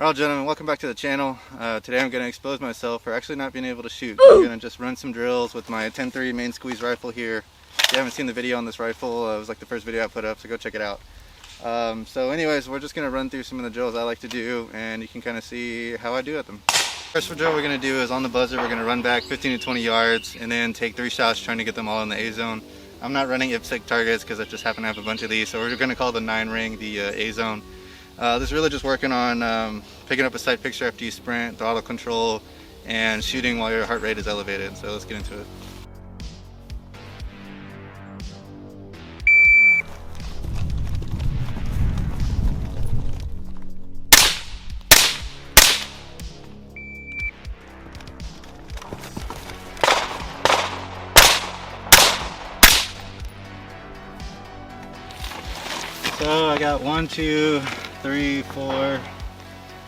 Alright gentlemen, welcome back to the channel. Today I'm going to expose myself for actually not being able to shoot. I'm going to just run some drills with my 10-3 main squeeze rifle here. If you haven't seen the video on this rifle, it was like the first video I put up, so go check it out. So anyways, we're just going to run through some of the drills I like to do, and you can kind of see how I do at them. First drill we're going to do is on the buzzer. We're going to run back 15 to 20 yards and then take 3 shots trying to get them all in the A zone. I'm not running IPSC targets because I just happen to have a bunch of these, so we're going to call the 9 ring the A zone. This is really just working on picking up a sight picture after you sprint, throttle control, and shooting while your heart rate is elevated. So let's get into it. So I got 1, 2, 3, 4.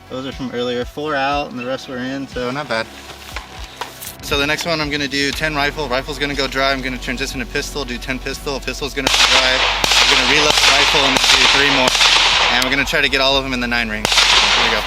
Those are from earlier. 4 out and the rest were in, so not bad. So the next one I'm going to do 10 rifle. Rifle's going to go dry. I'm going to transition to pistol, do 10 pistol. Pistol's going to be dry. I'm going to reload the rifle and then do 3 more. And we're going to try to get all of them in the 9 ring. So here we go.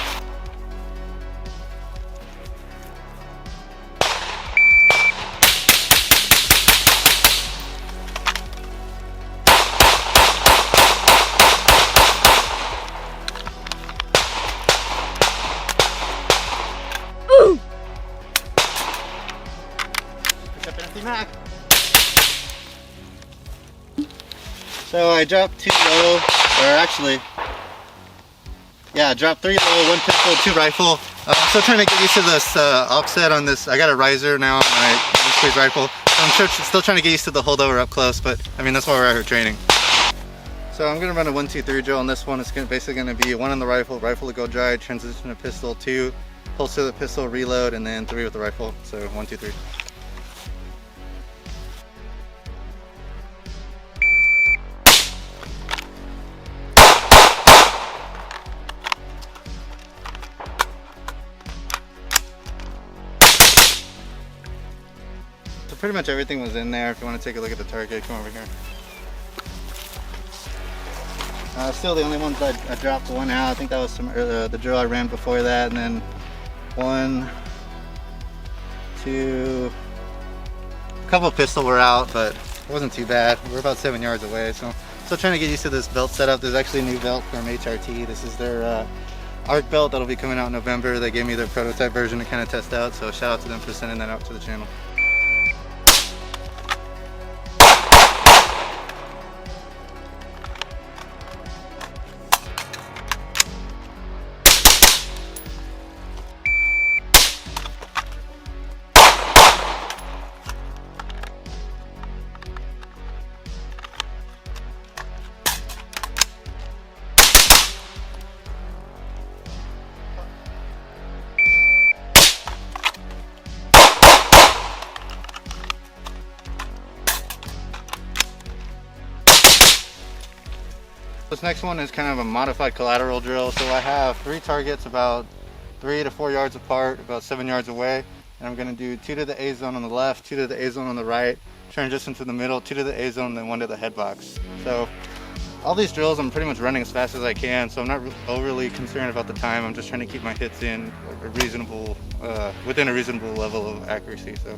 So I dropped 2 low, or actually, yeah, I dropped 3 low, 1 pistol, 2 rifle. I'm still trying to get used to this offset on this. I got a riser now on my squeeze rifle. I'm still trying to get used to the holdover up close, but I mean, that's why we're out here training. So I'm going to run a 1, 2, 3 drill on this one. It's basically going to be 1 on the rifle to go dry, transition to pistol, 2, holster the pistol, reload, and then 3 with the rifle. So 1, 2, 3. So pretty much everything was in there. If you want to take a look at the target, come over here. Still the only ones I dropped 1 out. I think that was the drill I ran before that, and then 1, 2, a couple of pistol were out, but it wasn't too bad. We're about 7 yards away, so still trying to get used to this belt setup. There's actually a new belt from HRT. This is their ARC belt that'll be coming out in November. They gave me their prototype version to kind of test out, so shout out to them for sending that out to the channel. This next one is kind of a modified collateral drill. So I have 3 targets about 3 to 4 yards apart, about 7 yards away. And I'm going to do 2 to the A zone on the left, 2 to the A zone on the right, transition to the middle, 2 to the A zone, then 1 to the head box. So all these drills I'm pretty much running as fast as I can, so I'm not overly concerned about the time. I'm just trying to keep my hits in a reasonable, within a reasonable level of accuracy. So.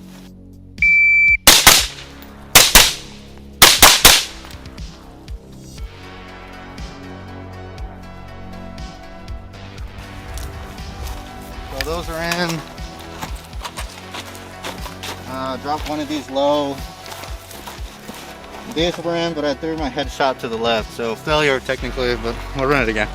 So those are in. Dropped 1 of these low. These were in, but I threw my headshot to the left, so failure technically, but we'll run it again.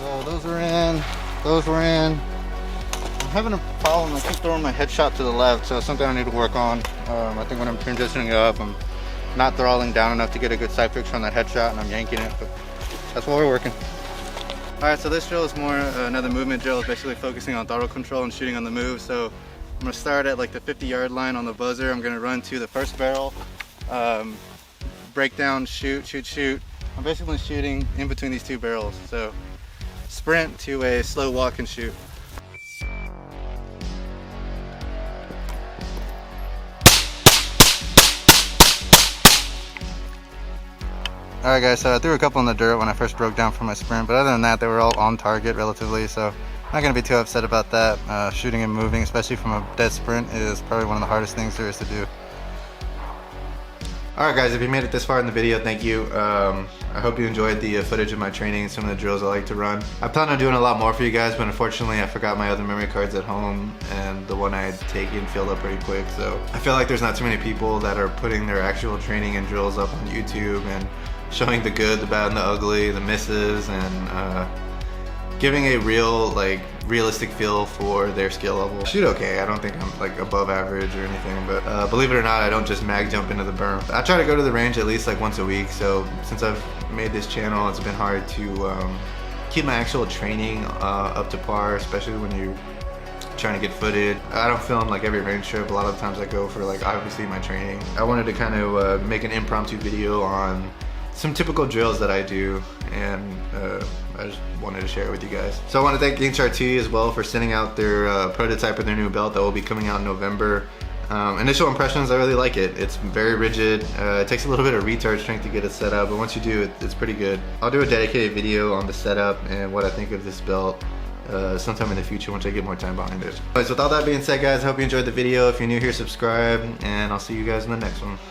So those are in, those were in. I'm having a problem, I keep throwing my headshot to the left, so it's something I need to work on. I think when I'm transitioning up, I'm not throttling down enough to get a good sight picture on that headshot, and I'm yanking it, but that's what we're working. Alright, so this drill is more another movement drill. It's basically focusing on throttle control and shooting on the move. So I'm going to start at like the 50-yard line on the buzzer. I'm going to run to the first barrel, break down, shoot, shoot, shoot. I'm basically shooting in between these two barrels. So sprint to a slow walk and shoot. Alright guys, so I threw a couple in the dirt when I first broke down from my sprint, but other than that they were all on target relatively, so I'm not going to be too upset about that. Shooting and moving, especially from a dead sprint, is probably one of the hardest things there is to do. Alright guys, if you made it this far in the video, thank you. I hope you enjoyed the footage of my training and some of the drills I like to run. I plan on doing a lot more for you guys, but unfortunately I forgot my other memory cards at home, and the one I had taken filled up pretty quick, so I feel like there's not too many people that are putting their actual training and drills up on YouTube and showing the good, the bad, and the ugly, the misses, and giving a realistic feel for their skill level. Shoot okay, I don't think I'm like above average or anything, but believe it or not, I don't just mag jump into the berm. I try to go to the range at least like once a week, so since I've made this channel, it's been hard to keep my actual training up to par, especially when you're trying to get footed. I don't film like every range trip. A lot of the times I go for like obviously my training. I wanted to kind of make an impromptu video on some typical drills that I do, and I just wanted to share it with you guys. So I want to thank HRT as well for sending out their prototype of their new belt that will be coming out in November. Initial impressions, I really like it. It's very rigid. It takes a little bit of retard strength to get it set up, but once you do, it's pretty good. I'll do a dedicated video on the setup and what I think of this belt sometime in the future once I get more time behind it. But with all that being said guys, I hope you enjoyed the video. If you're new here, subscribe, and I'll see you guys in the next one.